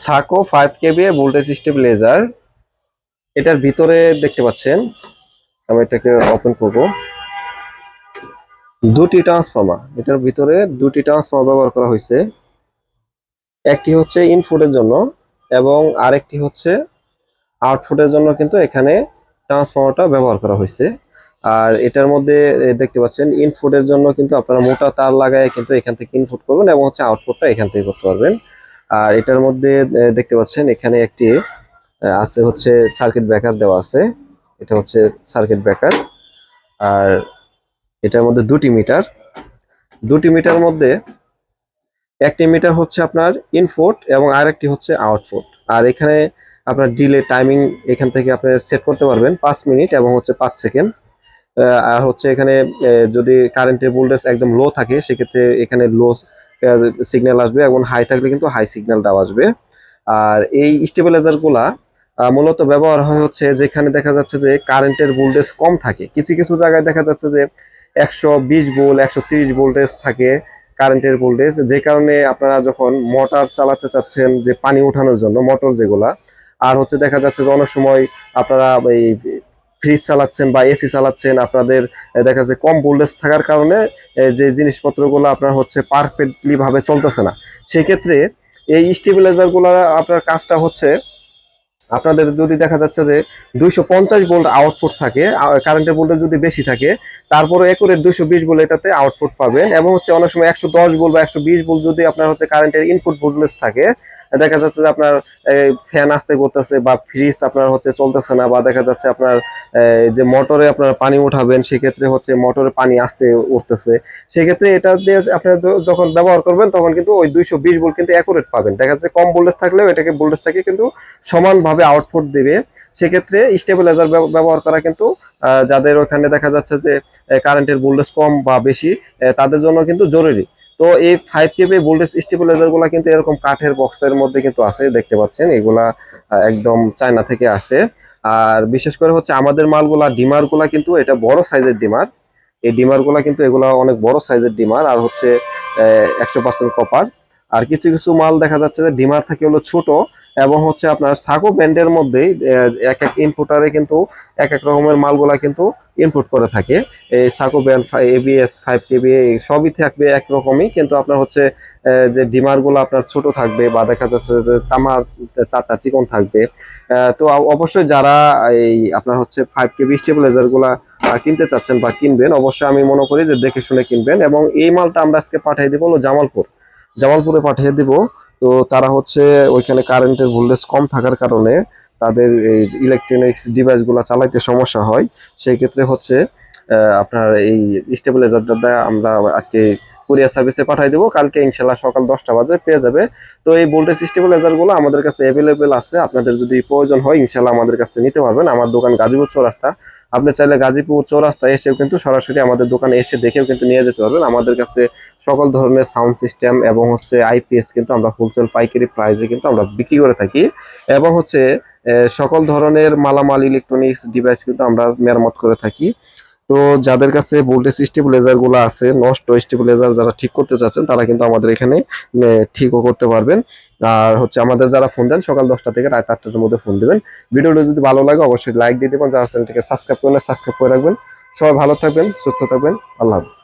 সাকো 5 kVA voltage stabiliser. এটার ভিতরে দেখতে পাচ্ছেন, আমি এটাকে ওপেন করব। দুটি ট্রান্সফর্মার, এটার ভিতরে দুটি ট্রান্সফর্মার ব্যবহার করা হয়েছে। একটি হচ্ছে ইনপুটের জন্য এবং আরেকটি হচ্ছে আউটপুটের জন্য, কিন্তু এখানে ট্রান্সফর্মারটা ব্যবহার করা হয়েছে। আর এটার মধ্যে দেখতে পাচ্ছেন ইনপুটের জন্য কিন্তু আপনারা মোটা তার লাগায় কিন্তু এখান থেকে ইনপুট করবেন এবং হচ্ছে আউটপুটটা এখান থেকে করতে পারবেন। আর এটার মধ্যে দেখতে পাচ্ছেন এখানে একটি আছে হচ্ছে সার্কিট ব্রেকার দেওয়া আছে। এটা হচ্ছে সার্কিট ব্রেকার। আর এটার মধ্যে দুটি মিটার মধ্যে একটি মিটার হচ্ছে আপনার ইনপুট এবং আরেকটি হচ্ছে আউটপুট। আর এখানে আপনার ডিলে টাইমিং এখান থেকে আপনি সেট করতে পারবেন 5 মিনিট এবং হচ্ছে 5 সেকেন্ড। আর হচ্ছে এখানে যদি কারেন্টের ভোল্টেজ একদম লো থাকে সেক্ষেত্রে এখানে লো সিগন্যাল আসবে এবং হাই থাকলে কিন্তু হাই সিগন্যালটাও আসবে। আর এই স্টেবিলাইজার গুলা মূলত ব্যবহার হয় হচ্ছে যেখানে দেখা যাচ্ছে যে কারেন্টের ভোল্টেজ কম থাকে। কিছু কিছু জায়গায় দেখা যাচ্ছে যে 120 ভোল্ট 130 ভোল্টেজ থাকে কারেন্টের ভোল্টেজ, যে কারণে আপনারা যখন মোটর চালাতে চাচ্ছেন যে পানি উঠানোর জন্য মোটর যেগুলা, আর হচ্ছে দেখা যাচ্ছে যে অনেক সময় আপনারা এই ফ্রিজ চালাচ্ছেন বা এসি চালাচ্ছেন, আপনাদের দেখা যাচ্ছে কম ভোল্টেজ থাকার কারণে যে জিনিসপত্রগুলো আপনার হচ্ছে পারফেক্টলি ভাবে চলতেছে না। সেক্ষেত্রে এই স্টেবিলাইজার গুলা আপনার কাজটা হচ্ছে, আপনাদের যদি দেখা যাচ্ছে যে 250 ভোল্ট আউটপুট থাকে, কারেন্টের ভোল্টেজ যদি বেশি থাকে, তারপরে একুরেট 220 ভোল্ট এটাতে আউটপুট পাবেন। এবং হচ্ছে অনেক সময় 110 ভোল্ট বা 120 ভোল্ট যদি আপনার হচ্ছে কারেন্টের ইনপুট ভোল্টেজ থাকে, দেখা যাচ্ছে যে আপনার ফ্যান আসতে করতেছে বা ফ্রিজ আপনার হচ্ছে চলতেছে না, বা দেখা যাচ্ছে আপনার যে মোটরে আপনার পানি উঠাবেন সেক্ষেত্রে হচ্ছে মোটরে পানি আসতে উঠতেছে। সেক্ষেত্রে এটা দিয়ে আপনার যখন ব্যবহার করবেন তখন কিন্তু ওই 220 ভোল্ট কিন্তু একুরেট পাবেন। দেখা যাচ্ছে কম ভোল্টেজ থাকলেও এটাকে ভোল্টেজটাকে কিন্তু সমানভাবে আউটপুট দিবে। সেক্ষেত্রে স্টেবিলাইজার ব্যবহার করা কিন্তু যাদের ওখানে দেখা যাচ্ছে যে কারেন্টের ভোল্টেজ কম বা বেশি, তাদের জন্য কিন্তু জরুরি। তো এই 5 kVA ভোল্টেজ স্টেবিলাইজার গুলা কিন্তু এরকম কাঠের বক্সের মধ্যে কিন্তু আছে, দেখতে পাচ্ছেন এগুলা একদম চায়না থেকে আসে। আর বিশেষ করে হচ্ছে আমাদের মালগুলা ডিমার গুলা কিন্তু এটা বড় সাইজের ডিমার। এই ডিমার গুলা কিন্তু এগুলা অনেক বড় সাইজের ডিমার, আর হচ্ছে 100% কপার। আর কিছু কিছু মাল দেখা যাচ্ছে যে ডিমার থেকে হলো ছোট, এবং হচ্ছে আপনার সাকো ব্র্যান্ডের মধ্যেই এক এক ইনপুটারে কিন্তু এক এক রকমের মালগুলা কিন্তু ইনপুট করে থাকে। এই সাকো ব্র্যান্ড এবিএস 5 kVA সবই থাকবে একরকমই, কিন্তু আপনার হচ্ছে যে ডিমার গুলো আপনার ছোট থাকবে বা দেখা যাচ্ছে যে তামার তারটা চিকন থাকবে। তো অবশ্যই যারা এই আপনার হচ্ছে 5 kVA স্টেবিলাইজার গুলা কিনতে চাচ্ছেন বা কিনবেন, অবশ্যই আমি মনে করি যে দেখে শুনে কিনবেন। এবং এই মালটা আমরা আজকে পাঠিয়ে দিব হলো জামালপুরে পাঠিয়ে দিব। তো তারা হচ্ছে ওইখানে কারেন্টের ভোল্টেজ কম থাকার কারণে তাদের এই ইলেকট্রনিক্স ডিভাইস গুলা চালাইতে সমস্যা হয়। সেই ক্ষেত্রে হচ্ছে আপনার এই স্টেবিলাইজারটা আমরা আজকে কুরিয়ার সার্ভিসে পাঠিয়ে দেবো, কালকে ইনশাল্লাহ সকাল 10টা বাজে পেয়ে যাবে। তো এই ভোল্টেজ স্টেবিলাইজার গুলো আমাদের কাছে অ্যাভেলেবেল আছে, আপনাদের যদি প্রয়োজন হয় ইনশাল্লাহ আমাদের কাছে নিতে পারবেন। আমার দোকান গাজীপুর চৌরাস্তা, আপনি চাইলে গাজীপুর চৌরাস্তা এসেও কিন্তু সরাসরি আমাদের দোকানে এসে দেখেও কিন্তু নিয়ে যেতে পারবেন। আমাদের কাছে সকল ধরনের সাউন্ড সিস্টেম এবং হচ্ছে আইপিএস কিন্তু আমরা হোলসেল পাইকারি প্রাইসে কিন্তু আমরা বিক্রি করে থাকি। এবং হচ্ছে সকল ধরনের মালামাল ইলেকট্রনিক্স ডিভাইস কিন্তু আমরা মেরামত করে থাকি। তো যাদের কাছে ভোল্টেজ স্টেবিলাইজার গুলো আছে, নষ্ট স্টেবিলাইজার যারা ঠিক করতে চাচ্ছেন, তারা কিন্তু আমাদের এখানে ঠিকও করতে পারবেন। আর হচ্ছে আমাদের যারা ফোন দেন সকাল 10টা থেকে রাত 8টার মধ্যে ফোন দিবেন। ভিডিওটা যদি ভালো লাগে অবশ্যই লাইক দিয়ে দেবেন, যারা চ্যানেলটিকে সাবস্ক্রাইব করেন সাবস্ক্রাইব করে রাখবেন। সবাই ভালো থাকবেন, সুস্থ থাকবেন, আল্লাহ হাফেজ।